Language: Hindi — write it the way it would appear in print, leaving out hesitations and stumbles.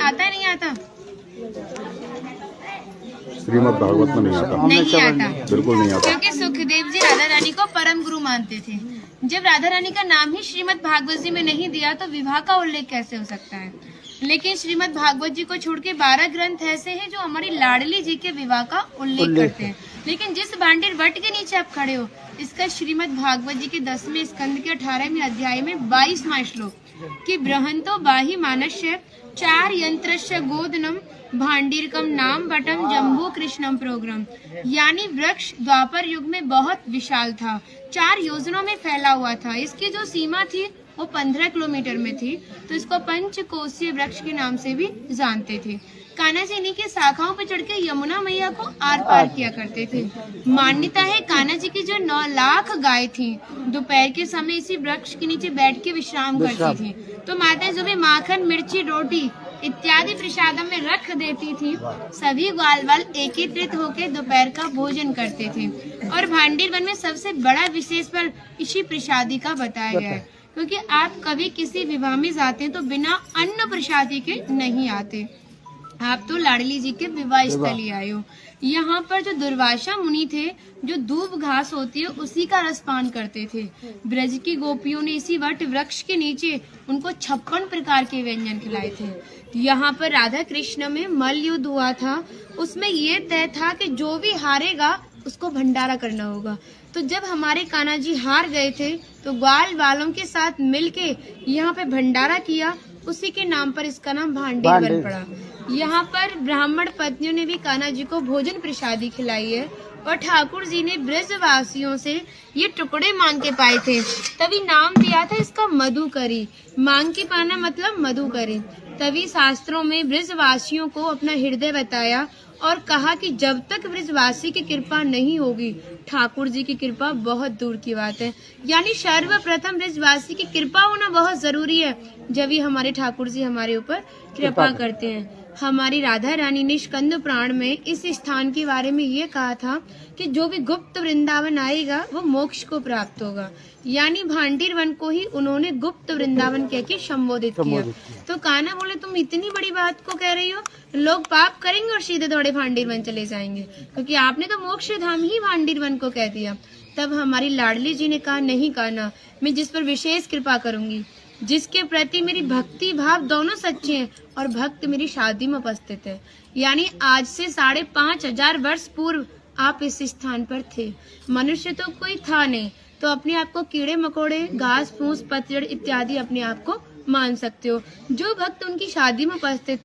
आता नहीं आता? श्रीमद् भागवत में नहीं आता। नहीं आता, बिल्कुल नहीं आता। क्योंकि सुखदेव जी राधा रानी को परम गुरु मानते थे। जब राधा रानी का नाम ही श्रीमद् भागवत जी में नहीं दिया तो विवाह का उल्लेख कैसे हो सकता है? लेकिन श्रीमद् भागवत जी को छोड़ के 12 ग्रंथ ऐसे हैं जो हमारी लाडली जी के विवाह का उल्लेख करते हैं। लेकिन जिस भांडेर वट के नीचे आप खड़े हो, इसका श्रीमद् भागवत जी के 10वें स्कंद के 18वें अध्याय में 22वां श्लोक कि बृहंतो बाहि मानस्य 4 यंत्रस्य गोदनम भांडीरकम नाम बटम जम्बू कृष्णम प्रोग्राम, यानी वृक्ष द्वापर युग में बहुत विशाल था, 4 योजनों में फैला हुआ था। इसकी जो सीमा थी वो 15 किलोमीटर में थी, तो इसको पंचकोशीय वृक्ष के नाम से भी जानते थे। कान्हा जी इन्हीं की शाखाओं पर चढ़ के यमुना मैया को आर पार किया करते थे। मान्यता है कान्हा जी की जो 9 लाख गाय थी दोपहर के समय इसी वृक्ष के नीचे बैठ के विश्राम करती थी। तो माता जो भी माखन मिर्ची रोटी इत्यादि प्रसादम में रख देती थी, सभी ग्वाल वाल एकत्रित होकर दोपहर का भोजन करते थे। और भांडीर वन में सबसे बड़ा विशेष फल इसी प्रसादी का बताया गया है, क्योंकि आप कभी किसी विवाह में जाते हैं तो बिना अन्न प्रसादी के नहीं आते। आप तो लाडली जी के विवाह स्थल ही आए हो। यहाँ पर जो दुर्वासा मुनि थे, जो दूब घास होती है उसी का रसपान करते थे। ब्रज की गोपियों ने इसी वट वृक्ष के नीचे उनको 56 प्रकार के व्यंजन खिलाए थे। यहाँ पर राधा कृष्ण में मल्ल युद्ध हुआ था, उसमें ये तय था कि जो भी हारेगा उसको भंडारा करना होगा। तो जब हमारे कान्हा जी हार गए थे तो ग्वाल वालों के साथ मिलके यहाँ पे भंडारा किया, उसी के नाम पर इसका नाम भांडीर बन पड़ा। यहाँ पर ब्राह्मण पत्नियों ने भी कान्हा जी को भोजन प्रसादी खिलाई है और ठाकुर जी ने ब्रजवासियों से ये टुकड़े मांग के पाए थे, तभी नाम दिया था इसका मधुकरी। मांग के पाना मतलब मधुकरी। तभी शास्त्रों में ब्रजवासियों को अपना हृदय बताया और कहा कि जब तक ब्रजवासी की कृपा नहीं होगी, ठाकुर जी की कृपा बहुत दूर की बात है। यानी सर्वप्रथम ब्रजवासी की कृपा होना बहुत जरूरी है, जब ही हमारे ठाकुर जी हमारे ऊपर कृपा करते हैं। हमारी राधा रानी ने स्कंद पुराण में इस स्थान के बारे में ये कहा था कि जो भी गुप्त वृंदावन आएगा वो मोक्ष को प्राप्त होगा। यानी भांडीर वन को ही उन्होंने गुप्त वृंदावन कह के संबोधित किया। तो कान्हा बोले तुम इतनी बड़ी बात को कह रही हो, लोग पाप करेंगे और सीधे दौड़े भांडीर वन चले जाएंगे, क्योंकि आपने तो मोक्ष धाम ही भांडीर वन को कह दिया। तब हमारी लाडली जी ने कहा नहीं कान्हा, मैं जिस पर विशेष कृपा करूंगी, जिसके प्रति मेरी भक्ति भाव दोनों सच्चे हैं और भक्त मेरी शादी में उपस्थित है। यानी आज से 5,500 वर्ष पूर्व आप इस स्थान पर थे। मनुष्य तो कोई था नहीं, तो अपने आप को कीड़े मकोड़े घास फूस पतझड़ इत्यादि अपने आप को मान सकते हो। जो भक्त उनकी शादी में उपस्थित